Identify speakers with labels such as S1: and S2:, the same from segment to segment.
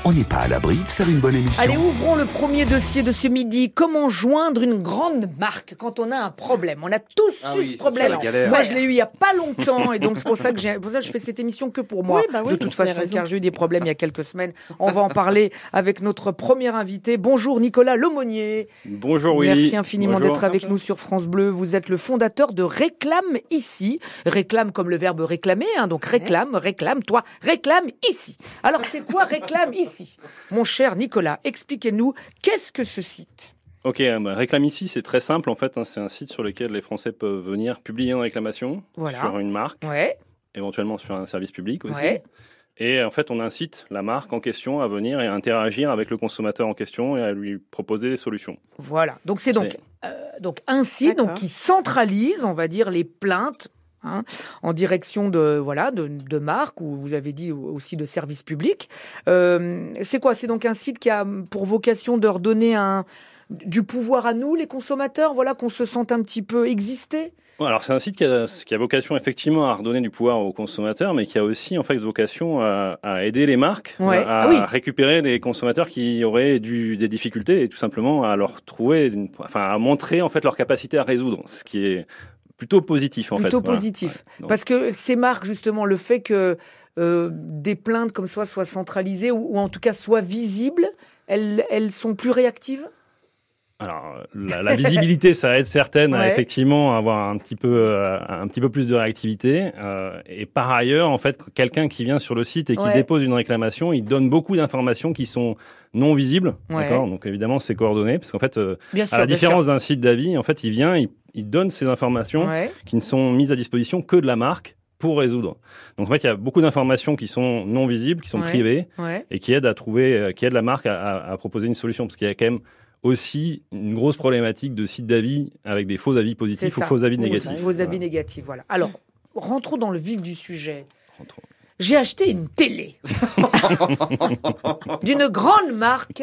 S1: on n'est pas à l'abri de faire une bonne émission.
S2: Allez, ouvrons le premier dossier de ce midi. Comment joindre une grande marque quand on a un problème? On a tous eu ce problème. Moi, je l'ai eu il n'y a pas longtemps et donc c'est pour ça que je fais cette émission que pour moi. De toute façon, car j'ai eu des problèmes il y a quelques semaines. On va en parler avec notre premier invité. Bonjour Nicolas Lemonnier.
S3: Bonjour Willy.
S2: Merci infiniment d'être avec nous sur France Bleu. Vous êtes le fondateur de Réclame Ici. Réclame comme le verbe réclamer, donc réclame, toi, réclame ici. Alors c'est quoi Réclame Ici? Mon cher Nicolas, expliquez-nous, qu'est-ce que ce site?
S3: Ok, Réclame Ici, c'est très simple en fait. C'est un site sur lequel les Français peuvent venir publier une réclamation sur une marque, éventuellement sur un service public aussi. Et en fait, on incite la marque en question à venir et à interagir avec le consommateur en question et à lui proposer des solutions. Voilà,
S2: donc c'est donc un site qui centralise, on va dire, les plaintes en direction de marques, ou vous avez dit aussi de services publics. C'est quoi? C'est donc un site qui a pour vocation de redonner du pouvoir à nous, les consommateurs, qu'on se sente un petit peu exister?
S3: Alors c'est un site qui a vocation effectivement à redonner du pouvoir aux consommateurs, mais qui a aussi en fait vocation à aider les marques à récupérer les consommateurs qui auraient des difficultés et tout simplement à leur trouver, à montrer en fait leur capacité à résoudre, ce qui est plutôt positif en fait.
S2: Plutôt positif. Ouais, parce que ces marques, justement, le fait que des plaintes comme ça soient centralisées ou en tout cas soient visibles, elles sont plus réactives?
S3: Alors, la visibilité, ça aide certaines à effectivement avoir un petit peu plus de réactivité. Et par ailleurs, en fait, quelqu'un qui vient sur le site et qui dépose une réclamation, il donne beaucoup d'informations qui sont non visibles. D'accord. Donc évidemment, c'est coordonné, parce qu'en fait, à la différence d'un site d'avis, en fait, il donne ces informations qui ne sont mises à disposition que de la marque pour résoudre. Donc en fait, il y a beaucoup d'informations qui sont non visibles, qui sont privées, et qui aident la marque à proposer une solution, parce qu'il y a quand même aussi une grosse problématique de sites d'avis avec des faux avis positifs ou faux avis négatifs.
S2: Faux avis négatifs, voilà. Alors, rentrons dans le vif du sujet. J'ai acheté une télé d'une grande marque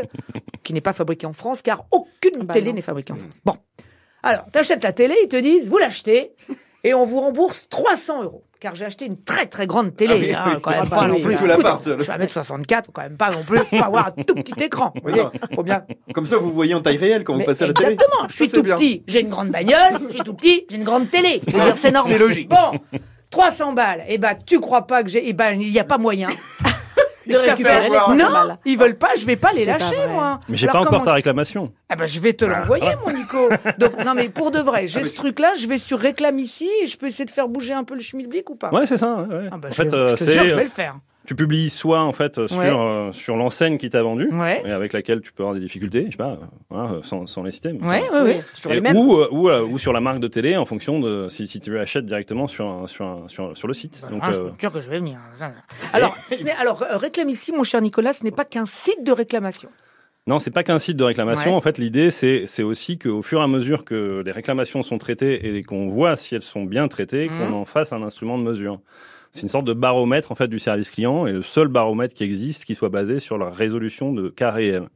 S2: qui n'est pas fabriquée en France, car aucune télé n'est fabriquée en France. Bon, alors, tu achètes la télé, ils te disent, vous l'achetez, et on vous rembourse 300 €. Car j'ai acheté une très très grande télé, quand même pas non plus.
S4: Tout l'appart.
S2: Je vais à 1m64, faut quand même pas non plus avoir un tout petit écran. Faut bien.
S4: Comme ça, vous voyez en taille réelle quand vous passez à la télé.
S2: Exactement. Je suis tout petit, j'ai une grande bagnole. Je suis tout petit, j'ai une grande télé. Je veux dire, c'est normal.
S4: C'est logique.
S2: Bon, 300 balles. Tu crois pas que il n'y a pas moyen de récupérer les... Non, ils veulent pas, je vais pas les lâcher, moi.
S3: Mais j'ai pas encore ta réclamation.
S2: Je vais te l'envoyer, mon Nico. Donc, non, mais pour de vrai, j'ai ce truc-là, je vais sur Réclame Ici et je peux essayer de faire bouger un peu le schmilblick ou pas?
S3: Ouais, c'est ça. Ouais.
S2: En fait, je te jure que je vais le faire.
S3: Tu publies soit en fait sur l'enseigne qui t'a vendu et avec laquelle tu peux avoir des difficultés, je sais pas, sans les citer. Ou sur la marque de télé en fonction de si tu achètes directement sur le site.
S2: Donc, je te jure que je vais venir. Alors, Réclame Ici, mon cher Nicolas, ce n'est pas qu'un site de réclamation.
S3: Non, c'est pas qu'un site de réclamation. En fait, l'idée, c'est aussi qu'au fur et à mesure que les réclamations sont traitées et qu'on voit si elles sont bien traitées, qu'on en fasse un instrument de mesure. C'est une sorte de baromètre en fait du service client, et le seul baromètre qui existe qui soit basé sur la résolution de cas réels.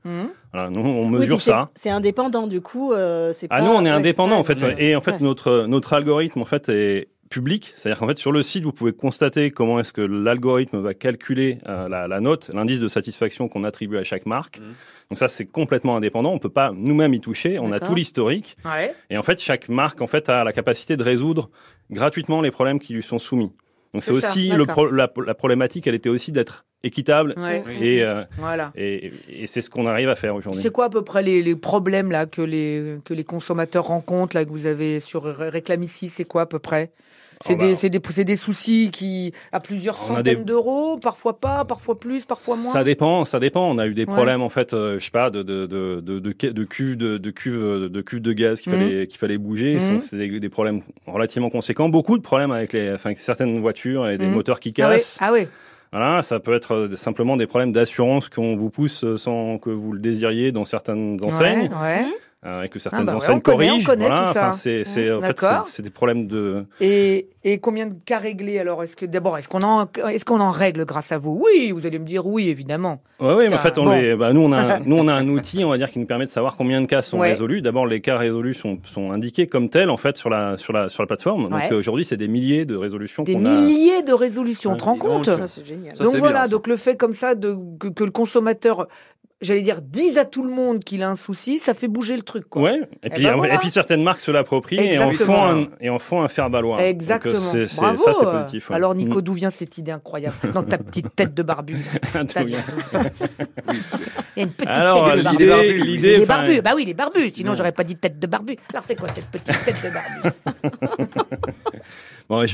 S3: Voilà, nous on mesure ça.
S5: C'est indépendant du coup.
S3: Nous on est indépendant en fait, et en fait notre algorithme en fait est public, c'est-à-dire qu'en fait sur le site vous pouvez constater comment est-ce que l'algorithme va calculer la note, l'indice de satisfaction qu'on attribue à chaque marque. Donc ça c'est complètement indépendant, on peut pas nous-mêmes y toucher, on a tout l'historique, et en fait chaque marque en fait a la capacité de résoudre gratuitement les problèmes qui lui sont soumis. Donc c'est aussi la problématique, elle était aussi d'être équitable et c'est ce qu'on arrive à faire aujourd'hui.
S2: C'est quoi à peu près les problèmes là que les consommateurs rencontrent là que vous avez sur Réclame Ici? C'est quoi à peu près? C'est des soucis qui à plusieurs centaines d'euros, parfois pas, parfois plus, parfois moins.
S3: Ça dépend. On a eu des problèmes en fait, je sais pas, de cuves de gaz qu'il fallait bouger. C'est des problèmes relativement conséquents. Beaucoup de problèmes avec certaines voitures et des moteurs qui cassent.
S2: Ah oui.
S3: Voilà, ça peut être simplement des problèmes d'assurance qu'on vous pousse sans que vous le désiriez dans certaines enseignes. et que certaines enseignes corrigent.
S2: On connaît tout ça.
S3: En fait, c'est des problèmes de...
S2: Et combien de cas réglés alors? Est-ce qu'on en règle grâce à vous? Oui, vous allez me dire oui, évidemment.
S3: Oui, mais en fait, nous, on a un outil, on va dire, qui nous permet de savoir combien de cas sont résolus. D'abord, les cas résolus sont indiqués comme tels, en fait, sur la plateforme. Donc, aujourd'hui, c'est des milliers de résolutions
S2: Des milliers de résolutions, on te rend compte?
S5: Ça, c'est génial.
S2: Donc voilà, donc le fait comme ça que le consommateur, j'allais dire, dise à tout le monde qu'il a un souci, ça fait bouger le truc, quoi.
S3: Ouais. Et puis certaines marques se l'approprient et en font un faire-valoir.
S2: Exactement.
S3: Donc,
S2: bravo.
S3: ça, c'est positif. Ouais.
S2: Alors, Nico, d'où vient cette idée incroyable dans ta petite tête de barbu? Il y a une petite tête de barbu.
S3: L'idée,
S2: les barbus. Bah oui, les barbus. Sinon, j'aurais pas dit tête de barbu. Alors, c'est quoi cette petite tête de barbu?
S3: Bon,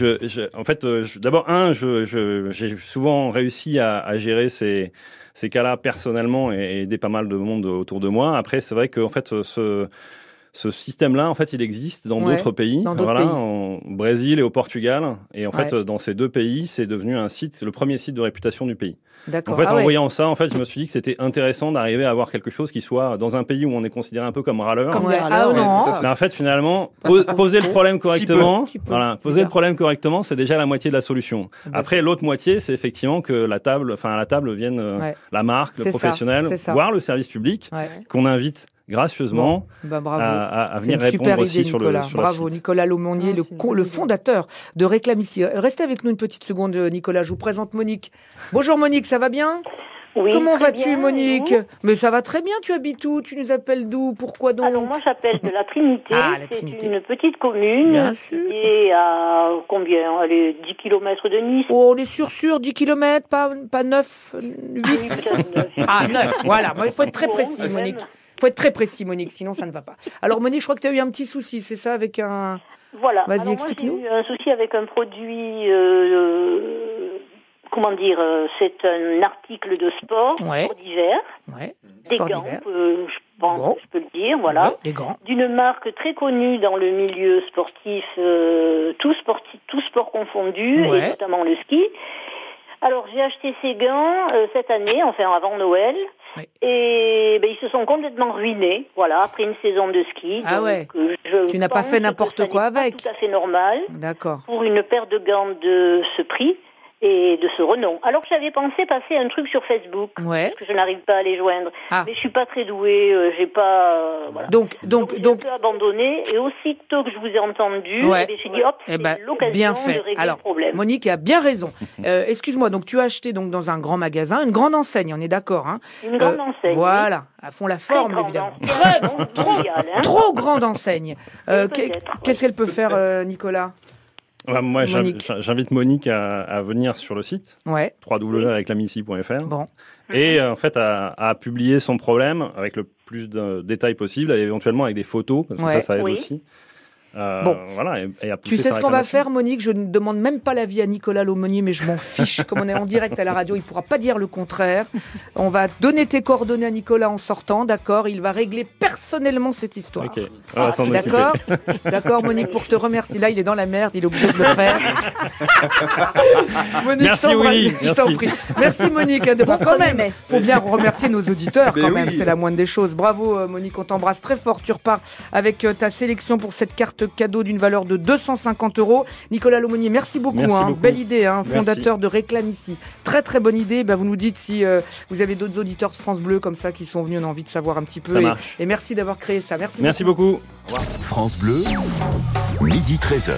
S3: d'abord, j'ai souvent réussi à gérer ces cas-là personnellement et aider pas mal de monde autour de moi. Après, c'est vrai qu'en fait, ce système-là, en fait, il existe dans d'autres pays. Au Brésil et au Portugal. Et en fait, dans ces deux pays, c'est devenu le premier site de réputation du pays.
S2: D'accord.
S3: En fait, en voyant ça, en fait, je me suis dit que c'était intéressant d'arriver à avoir quelque chose qui soit dans un pays où on est considéré un peu comme râleur. Mais en fait, finalement, poser le problème correctement, poser le problème correctement, c'est déjà la moitié de la solution. Après, l'autre moitié, c'est effectivement que à la table vienne la marque, le professionnel, voire le service public, qu'on invite gracieusement à venir répondre aussi sur le site.
S2: Bravo, Nicolas Laumonier, le fondateur de Réclamici. Restez avec nous une petite seconde, Nicolas. Je vous présente Monique. Bonjour Monique, ça va bien?
S6: Oui.
S2: Comment vas-tu, Monique? Mais ça va très bien. Tu habites où? Tu nous appelles d'où? Pourquoi donc?
S6: Alors moi, j'appelle de la Trinité.
S2: Trinité.
S6: C'est une petite commune qui est à combien? Allez, 10 km de Nice.
S2: Oh, on est sûr, 10 km, pas 9, 8. 9, voilà. Il faut être très précis, Monique. Il faut être très précis, Monique, sinon ça ne va pas. Alors, Monique, je crois que tu as eu un petit souci, c'est ça, avec un...
S6: Voilà.
S2: Vas-y, explique-nous.
S6: Moi, j'ai eu un souci avec un produit... c'est un article de sport d'hiver. Des gants, je peux le dire, voilà. Des gants. D'une marque très connue dans le milieu sportif, tout sport confondu, et notamment le ski. Alors, j'ai acheté ces gants cette année, avant Noël. Et ils se sont complètement ruinés, après une saison de ski.
S2: Tu n'as pas fait n'importe quoi avec.
S6: C'est tout à fait normal.
S2: D'accord.
S6: Pour une paire de gants de ce prix et de ce renom. Alors que j'avais pensé passer un truc sur Facebook, parce que je n'arrive pas à les joindre. Mais je suis pas très douée, j'ai pas... Donc j'ai un peu abandonné, et aussitôt que je vous ai entendu, j'ai dit c'est l'occasion de régler le problème.
S2: Monique a bien raison. Excuse-moi, donc tu as acheté dans un grand magasin, une grande enseigne, on est d'accord, hein?
S6: Une grande enseigne.
S2: Voilà, à fond la forme, évidemment. Trop grande enseigne. Qu'est-ce qu'elle peut faire, Nicolas?
S3: Moi, j'invite Monique à venir sur le site www.réclamici.fr et en fait à publier son problème avec le plus de détails possible, et éventuellement avec des photos, parce que ça aide aussi.
S2: Tu sais ce qu'on va faire, Monique? Je ne demande même pas l'avis à Nicolas Laumonier, mais je m'en fiche. Comme on est en direct à la radio, il ne pourra pas dire le contraire. On va donner tes coordonnées à Nicolas en sortant, d'accord? Il va régler personnellement cette histoire. D'accord? D'accord, Monique, pour te remercier. Là, il est dans la merde, il est obligé de le faire. Monique,
S3: merci, Willy.
S2: Je t'en prie. Merci, Monique. Quand même, il faut bien remercier nos auditeurs, quand même. C'est la moindre des choses. Bravo, Monique, on t'embrasse très fort. Tu repars avec ta sélection pour cette carte cadeau d'une valeur de 250 €. Nicolas Laumonier, merci beaucoup. Belle idée, fondateur de Réclamici. Très très bonne idée. Vous nous dites si vous avez d'autres auditeurs de France Bleu comme ça qui sont venus, on a envie de savoir un petit peu. Et merci d'avoir créé ça. Merci
S3: beaucoup.
S1: France Bleu, midi 13h.